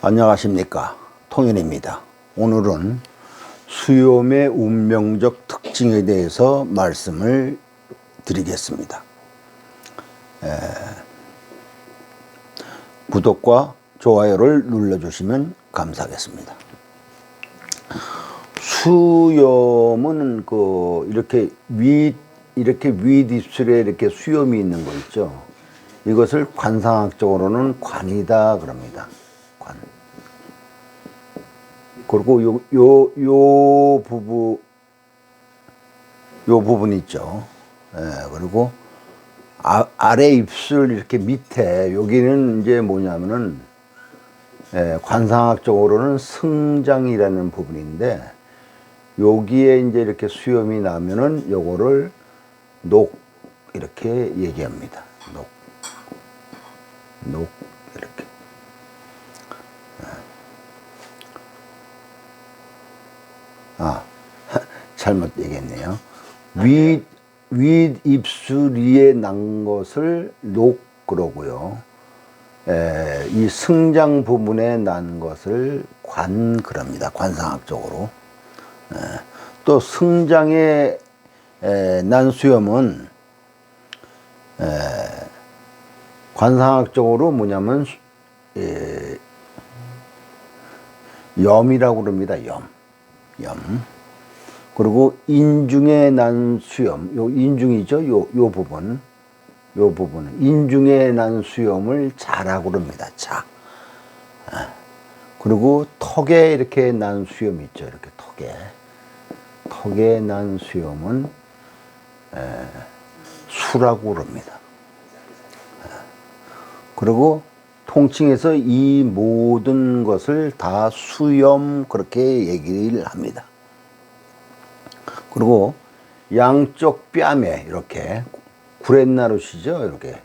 안녕하십니까, 통일입니다. 오늘은 수염의 운명적 특징에 대해서 말씀을 드리겠습니다. 구독과 좋아요를 눌러주시면 감사하겠습니다. 수염은 이렇게 윗입술에 이렇게 수염이 있는 거 있죠. 이것을 관상학적으로는 관이다 그럽니다. 관. 그리고 요 부분 있죠. 그리고 아래 입술 이렇게 밑에 여기는 이제 뭐냐면은 관상학적으로는 승장이라는 부분인데, 여기에 이제 이렇게 수염이 나면은 요거를 녹 이렇게 얘기합니다. 녹 이렇게. 잘못 얘기했네요. 윗 입술 위에 난 것을 녹 그러고요. 이 승장 부분에 난 것을 관 그럽니다. 관상학적으로. 또 승장에 난 수염은 관상학적으로 뭐냐면 염이라고 그럽니다. 염. 그리고 인중에 난 수염, 요 인중이죠. 요 부분. 인중에 난 수염을 자라고 그럽니다. 자. 그리고 턱에 이렇게 난 수염이 있죠. 이렇게 턱에 난 수염은 수라고 그럽니다. 그리고 통칭해서 이 모든 것을 다 수염 그렇게 얘기를 합니다. 그리고 양쪽 뺨에 이렇게 구렛나루시죠. 이렇게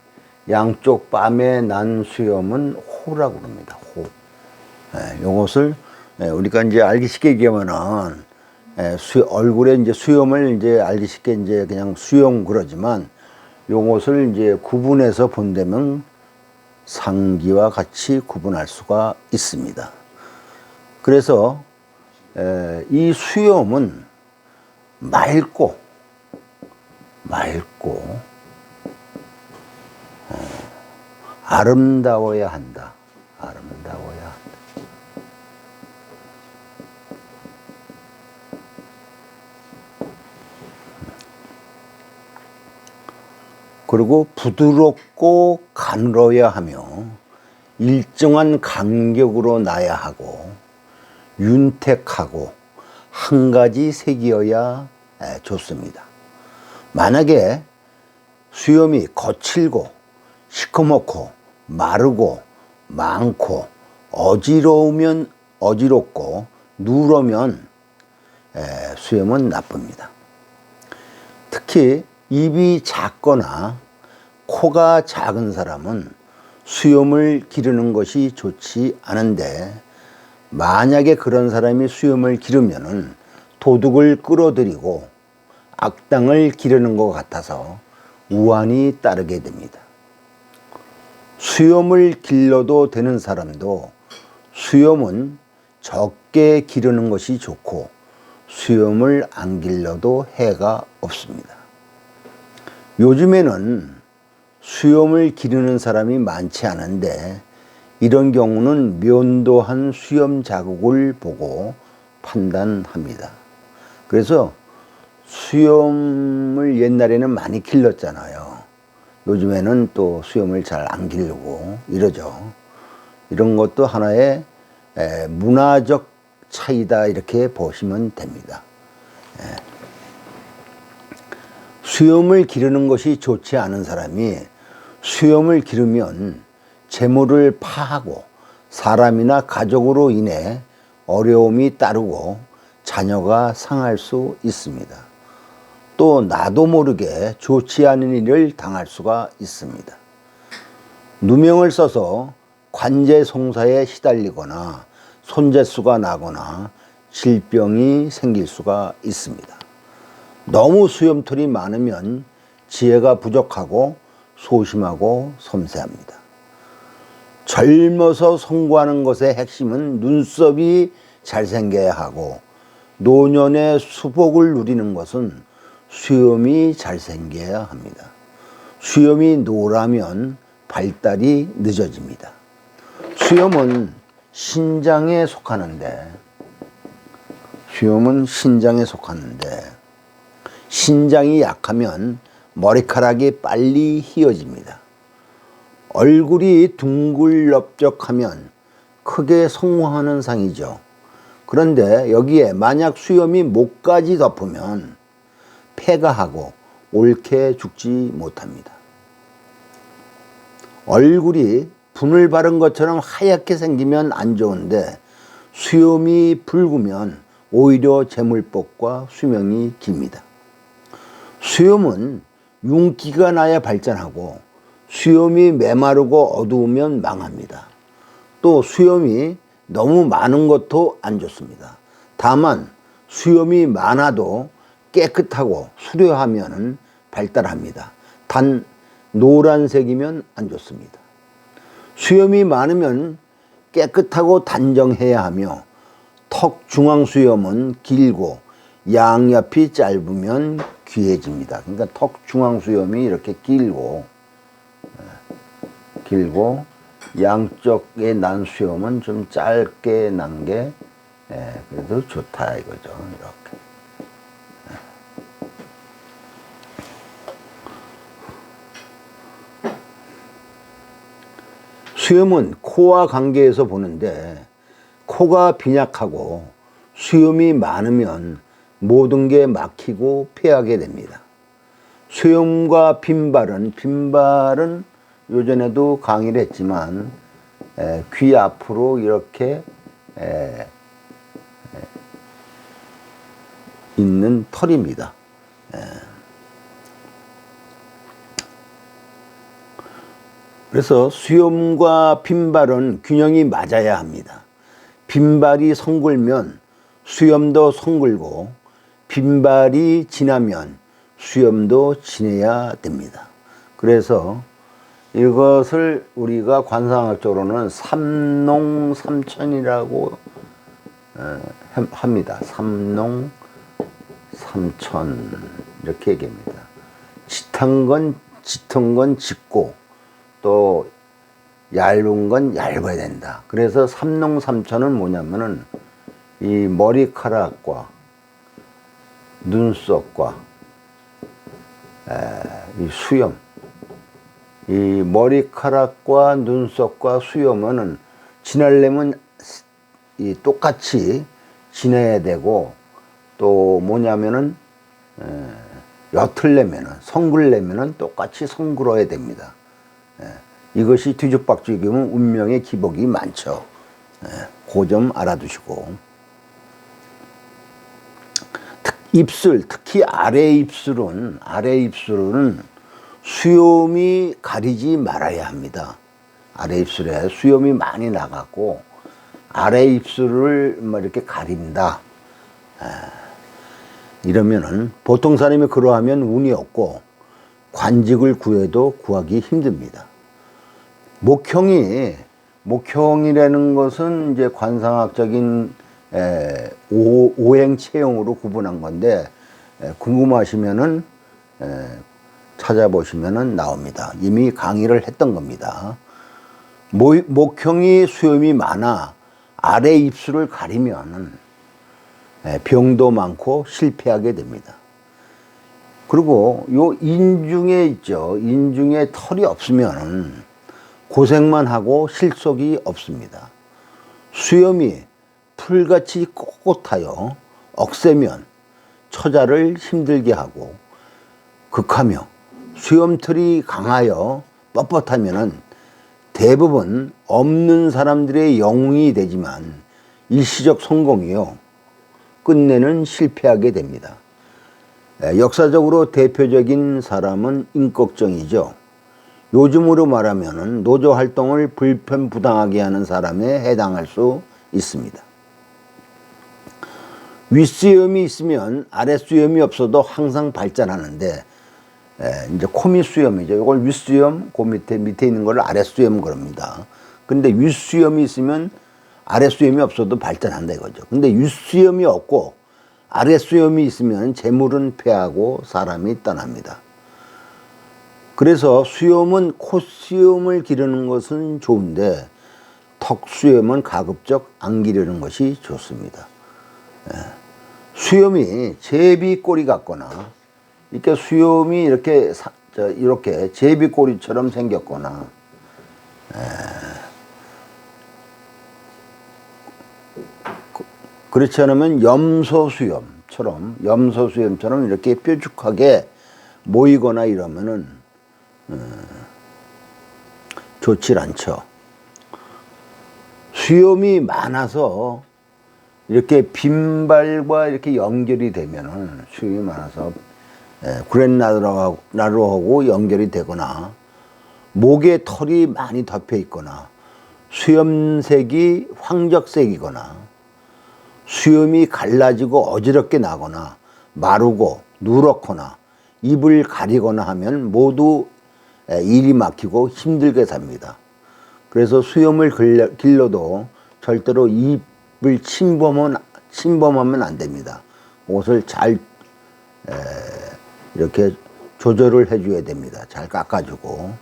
양쪽 뺨에 난 수염은 호라고 합니다. 호. 요것을 우리가 이제 알기 쉽게 얘기하면은 얼굴에 이제 수염을 이제 알기 쉽게 이제 그냥 수염 그러지만, 요것을 이제 구분해서 본다면 상기와 같이 구분할 수가 있습니다. 그래서 이 수염은 맑고 아름다워야 한다. 그리고 부드럽고 가늘어야 하며 일정한 간격으로 나야 하고 윤택하고 한 가지 색이어야 좋습니다. 만약에 수염이 거칠고 시커멓고 마르고 많고 어지럽고 누러면 수염은 나쁩니다. 특히 입이 작거나 코가 작은 사람은 수염을 기르는 것이 좋지 않은데, 만약에 그런 사람이 수염을 기르면은 도둑을 끌어들이고 악당을 기르는 것 같아서 우환이 따르게 됩니다. 수염을 길러도 되는 사람도 수염은 적게 기르는 것이 좋고, 수염을 안 길러도 해가 없습니다. 요즘에는 수염을 기르는 사람이 많지 않은데, 이런 경우는 면도한 수염 자국을 보고 판단합니다. 그래서 수염을 옛날에는 많이 길렀잖아요. 요즘에는 또 수염을 잘 안 기르고 이러죠. 이런 것도 하나의 문화적 차이다 이렇게 보시면 됩니다. 수염을 기르는 것이 좋지 않은 사람이 수염을 기르면 재물을 파하고 사람이나 가족으로 인해 어려움이 따르고 자녀가 상할 수 있습니다. 또 나도 모르게 좋지 않은 일을 당할 수가 있습니다. 누명을 써서 관제 송사에 시달리거나 손재수가 나거나 질병이 생길 수가 있습니다. 너무 수염털이 많으면 지혜가 부족하고 소심하고 섬세합니다. 젊어서 성공하는 것의 핵심은 눈썹이 잘생겨야 하고, 노년의 수복을 누리는 것은 수염이 잘생겨야 합니다. 수염이 노라면 발달이 늦어집니다. 수염은 신장에 속하는데, 신장이 약하면 머리카락이 빨리 휘어집니다. 얼굴이 둥글넓적하면 크게 성공하는 상이죠. 그런데 여기에 만약 수염이 목까지 덮으면 폐가하고 옳게 죽지 못합니다. 얼굴이 분을 바른 것처럼 하얗게 생기면 안 좋은데, 수염이 붉으면 오히려 재물복과 수명이 깁니다. 수염은 윤기가 나야 발전하고, 수염이 메마르고 어두우면 망합니다. 또 수염이 너무 많은 것도 안 좋습니다. 다만 수염이 많아도 깨끗하고 수려하면 발달합니다. 단 노란색이면 안 좋습니다. 수염이 많으면 깨끗하고 단정해야 하며, 턱 중앙 수염은 길고 양옆이 짧으면 귀해집니다. 그러니까 턱 중앙 수염이 이렇게 길고 양쪽에 난 수염은 좀 짧게 난 게 그래도 좋다 이거죠. 이렇게. 수염은 코와 관계해서 보는데, 코가 빈약하고 수염이 많으면 모든 게 막히고 폐하게 됩니다. 수염과 빈발은 요전에도 강의를 했지만 귀 앞으로 이렇게 있는 털입니다. 그래서 수염과 빈발은 균형이 맞아야 합니다. 빈발이 성글면 수염도 성글고, 빈발이 진하면 수염도 진해야 됩니다. 그래서 이것을 우리가 관상학적으로는 삼농삼천이라고 합니다. 삼농삼천 이렇게 얘기합니다. 짙은 건 짙고, 또 얇은 건 얇아야 된다. 그래서 삼농삼천은 뭐냐면은 이 머리카락과 눈썹과 이 수염, 이 머리카락과 눈썹과 수염은 진하려면 이 똑같이 지내야 되고, 또 뭐냐면은 옅으려면은 성글려면은 똑같이 성글어야 됩니다. 이것이 뒤죽박죽이면 운명의 기복이 많죠. 그 점 알아두시고, 입술, 특히 아래 입술은 수염이 가리지 말아야 합니다. 아래 입술에 수염이 많이 나갔고 아래 입술을 이렇게 가린다, 이러면은 보통 사람이 그러하면 운이 없고 관직을 구해도 구하기 힘듭니다. 목형이라는 것은 이제 관상학적인 오행 체형으로 구분한 건데, 궁금하시면은 찾아보시면은 나옵니다. 이미 강의를 했던 겁니다. 목형이 수염이 많아 아래 입술을 가리면은 병도 많고 실패하게 됩니다. 그리고 요 인중에 있죠. 인중에 털이 없으면 고생만 하고 실속이 없습니다. 수염이 풀같이 꼿꼿하여 억세면 처자를 힘들게 하고, 극하며 수염털이 강하여 뻣뻣하면 대부분 없는 사람들의 영웅이 되지만 일시적 성공이요, 끝내는 실패하게 됩니다. 역사적으로 대표적인 사람은 임꺽정이죠. 요즘으로 말하면 노조 활동을 불편부당하게 하는 사람에 해당할 수 있습니다. 윗수염이 있으면 아랫수염이 없어도 항상 발전하는데, 이제 코밑수염이죠. 이걸 윗수염, 그 밑에 있는 걸 아랫수염 그럽니다. 근데 윗수염이 있으면 아랫수염이 없어도 발전한다 이거죠. 근데 윗수염이 없고 아랫수염이 있으면 재물은 패하고 사람이 떠납니다. 그래서 수염은 콧수염을 기르는 것은 좋은데 턱수염은 가급적 안 기르는 것이 좋습니다. 수염이 제비꼬리 같거나 이렇게 수염이 이렇게 이렇게 제비꼬리처럼 생겼거나 그렇지 않으면 염소수염처럼 이렇게 뾰족하게 모이거나 이러면은 좋질 않죠. 수염이 많아서 이렇게 빈발과 이렇게 연결이 되면은 수염이 많아서 구렛나루하고 연결이 되거나 목에 털이 많이 덮여 있거나 수염색이 황적색이거나 수염이 갈라지고 어지럽게 나거나 마르고 누렇거나 입을 가리거나 하면 모두 일이 막히고 힘들게 삽니다. 그래서 수염을 길러도 절대로 입을 침범하면 안 됩니다. 옷을 잘 이렇게 조절을 해줘야 됩니다. 잘 깎아주고.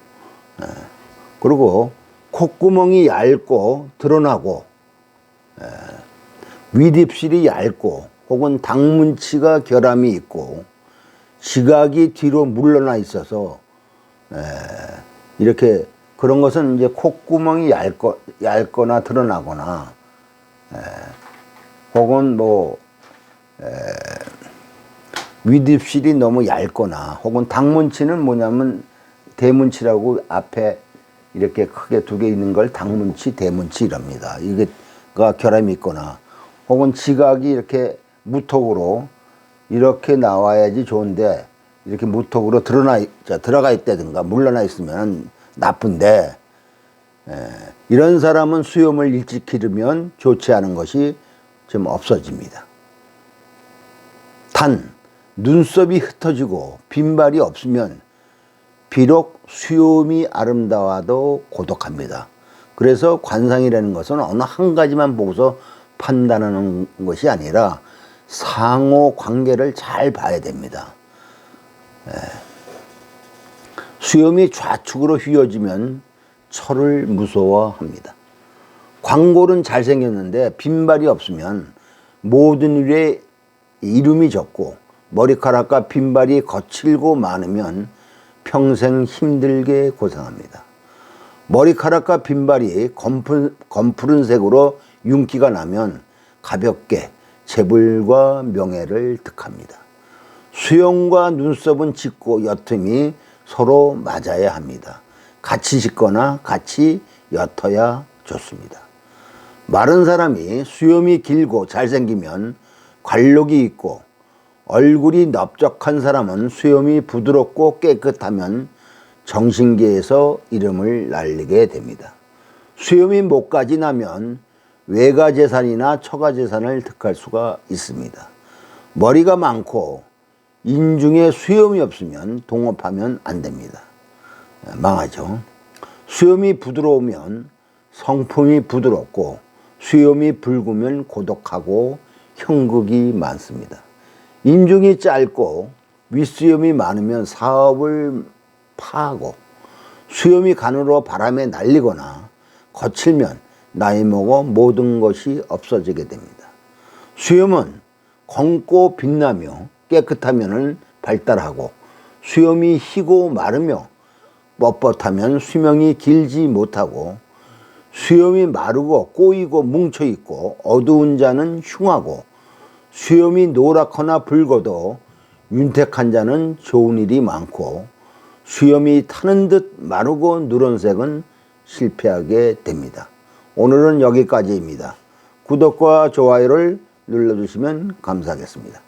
그리고 콧구멍이 얇고 드러나고 윗입술이 얇고 혹은 당문치가 결함이 있고 지각이 뒤로 물러나 있어서 이렇게 그런 것은 이제 콧구멍이 얇거나 드러나거나 혹은 뭐 윗입술이 너무 얇거나 혹은 당문치는 뭐냐면 대문치라고 앞에 이렇게 크게 두 개 있는 걸 당문치, 대문치 이럽니다. 이게가 결함이 있거나 혹은 지각이 이렇게 무턱으로 이렇게 나와야지 좋은데 이렇게 무턱으로 들어가 있다든가 물러나 있으면 나쁜데 이런 사람은 수염을 일찍 기르면 좋지 않은 것이 좀 없어집니다. 단 눈썹이 흩어지고 빈발이 없으면 비록 수염이 아름다워도 고독합니다. 그래서 관상이라는 것은 어느 한 가지만 보고서 판단하는 것이 아니라 상호 관계를 잘 봐야 됩니다. 수염이 좌측으로 휘어지면 철을 무서워합니다. 광골은 잘생겼는데 빈발이 없으면 모든 일에 이름이 적고 머리카락과 빈발이 거칠고 많으면 평생 힘들게 고생합니다. 머리카락과 빈발이 검푸른 색으로 윤기가 나면 가볍게 재물과 명예를 득합니다. 수염과 눈썹은 짙고 옅음이 서로 맞아야 합니다. 같이 짙거나 같이 옅어야 좋습니다. 마른 사람이 수염이 길고 잘생기면 관록이 있고 얼굴이 넓적한 사람은 수염이 부드럽고 깨끗하면 정신계에서 이름을 날리게 됩니다. 수염이 목까지 나면 외가재산이나 처가재산을 득할 수가 있습니다. 머리가 많고 인중에 수염이 없으면 동업하면 안 됩니다. 망하죠. 수염이 부드러우면 성품이 부드럽고 수염이 붉으면 고독하고 형극이 많습니다. 인중이 짧고 윗수염이 많으면 사업을 파하고 수염이 가늘어 바람에 날리거나 거칠면 나이 먹어 모든 것이 없어지게 됩니다. 수염은 검고 빛나며 깨끗하면 발달하고 수염이 희고 마르며 뻣뻣하면 수명이 길지 못하고 수염이 마르고 꼬이고 뭉쳐있고 어두운 자는 흉하고 수염이 노랗거나 붉어도 윤택한 자는 좋은 일이 많고 수염이 타는 듯 마르고 누런색은 실패하게 됩니다. 오늘은 여기까지입니다. 구독과 좋아요를 눌러주시면 감사하겠습니다.